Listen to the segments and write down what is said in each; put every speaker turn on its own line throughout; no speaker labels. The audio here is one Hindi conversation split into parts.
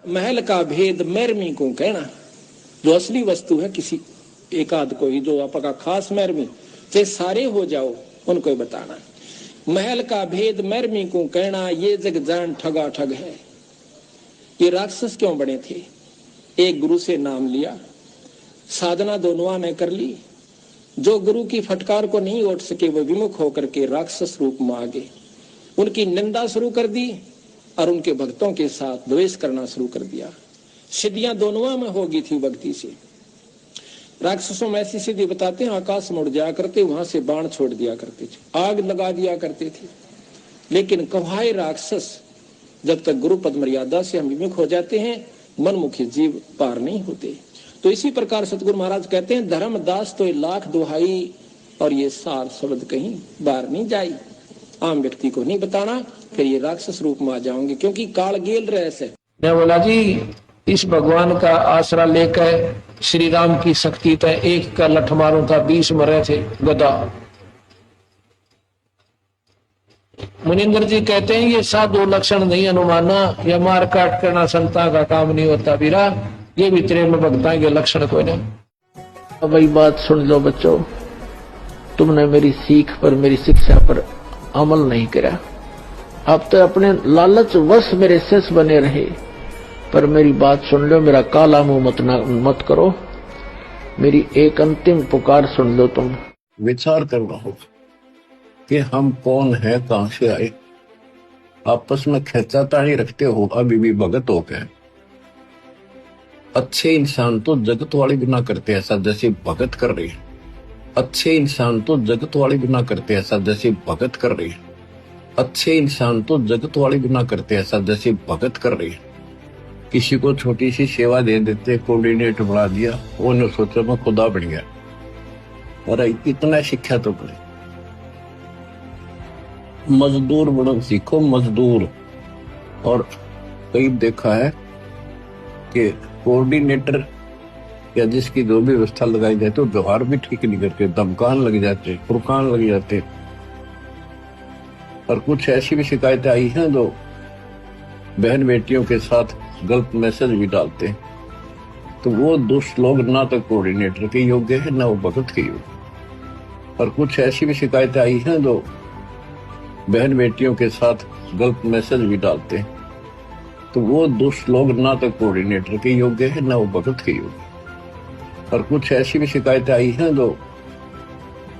महल का भेद मैरमी को कहना। जो असली वस्तु है किसी एक आध को ही, जो आपका खास मैरमी, चाहे सारे हो जाओ उनको ही बताना। महल का भेद मैरमी को कहना, ये जग जान ठगा ठग है। ये राक्षस क्यों बने थे? एक गुरु से नाम लिया, साधना दोनों ने कर ली। जो गुरु की फटकार को नहीं उठ सके वो विमुख होकर के राक्षस रूप में आ गए। उनकी निंदा शुरू कर दी और उनके भक्तों के साथ द्वेष करना शुरू कर दिया। सिद्धियां दोनों में होगी थी भक्ति से। राक्षसों में ऐसी सिद्धि बताते हैं, आकाश में उड़ जाया करते, वहां से बाण छोड़ दिया करते थे, आग लगा दिया करते थे। लेकिन कव्हाय राक्षस जब तक गुरु पद मर्यादा से हम विमुख हो जाते हैं, मनमुखी जीव पार नहीं होते। तो इसी प्रकार सतगुरु महाराज कहते हैं, धर्मदास तो लाख दुहाई और ये सार शब्द कहीं बाहर नहीं जाई। आम व्यक्ति को नहीं बताना, फिर ये राक्षस रूप में आ जाओगे, क्योंकि काल गेल रहस है।
मैं बोला जी, इस भगवान का आसरा लेकर श्री राम की शक्ति तय एक का लठ मारूं था 20 मरे थे गदा। मुनिंदर जी कहते हैं ये साधु लक्षण नहीं अनुमाना, या मार काट करना संता का काम नहीं होता वीरा, ये भी तेरे में भगता के लक्षण कोई नहीं। अब वही बात सुन लो बच्चों, तुमने मेरी सीख पर, मेरी शिक्षा पर अमल नहीं करा। अब तो अपने लालच वश मेरे शिष्य बने रहे, पर मेरी बात सुन लो, मेरा काला मुंह मत करो। मेरी एक अंतिम पुकार सुन लो। तुम
विचार करना होगा कि हम कौन है, कहां से आए। आपस में खेचातानी रखते हो अभी भी भगत हो गए। अच्छे इंसान तो जगत वाले भी ना करते ऐसा जैसे भगत कर रहे हैं। अच्छे इंसान तो जगत वाले भी ना करते ऐसा जैसे भगत कर रहे हैं। अच्छे इंसान तो जगत वाले भी ना करते ऐसा जैसे भगत कर रहे हैं। किसी को छोटी सी सेवा दे देते, कोऑर्डिनेटर बना दिया, वो ने सोचा मैं खुदा बन गया। अरे इतना शिक्षा तो करे, मजदूर बनो सीखो, मजदूर। और कई देखा है कि कोऑर्डिनेटर या जिसकी जो भी व्यवस्था लगाई जाती है, व्यवहार भी ठीक नहीं करते, धमकान लग जाते, फुरकान लग जाते। और कुछ ऐसी भी शिकायतें आई हैं जो बहन बेटियों के साथ गलत मैसेज भी डालते हैं। तो वो दुष्ट लोग ना तो कोऑर्डिनेटर के योग्य है, ना वो भगत के योग्य। और कुछ ऐसी भी शिकायतें आई हैं जो बहन बेटियों के साथ गलत मैसेज भी डालते हैं। तो वो दुष्ट लोग ना तो कोऑर्डिनेटर के योग्य है, ना वो भगत के योग्य। और कुछ ऐसी भी शिकायतें आई हैं जो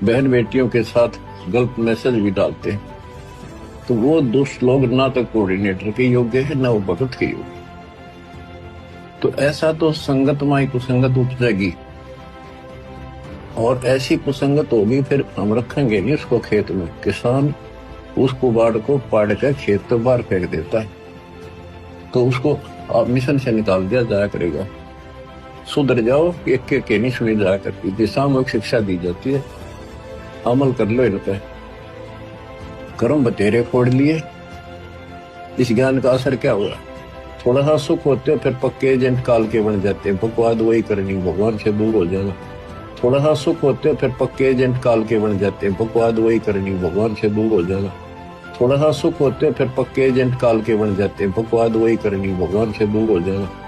बहन बेटियों के साथ गलत मैसेज भी डालते हैं। तो वो दुष्ट लोग ना तो कोऑर्डिनेटर के योग्य है, ना वो भगत के योग्य। तो ऐसा तो संगत में कुसंगत उपजेगी, और ऐसी कुसंगत होगी फिर हम रखेंगे नहीं उसको खेत में। किसान उस कुबाड़ को पाड़ कर खेत तो बाहर फेंक देता है, तो उसको आप मिशन से निकाल दिया जाया करेगा। सुधर जाओ, एक के नहीं सुनी जाया करती थी। सामूहिक शिक्षा दी जाती है, अमल कर लो इन पे। कर्म बतेरे फोड़ लिए, इस ज्ञान का असर क्या हुआ? थोड़ा सा सुख होते हो फिर पक्के एजेंट काल के बन जाते हैं। बकवाद वही करनी, भगवान से दूर हो जाना। थोड़ा सा सुख होते हो फिर पक्के एजेंट काल के बन जाते हैं। बकवाद वही करनी, भगवान से दूर हो जाना। थोड़ा सा सुख होते हो फिर पक्के एजेंट काल के बन जाते हैं। बकवाद वही करनी, भगवान से दूर हो जाना।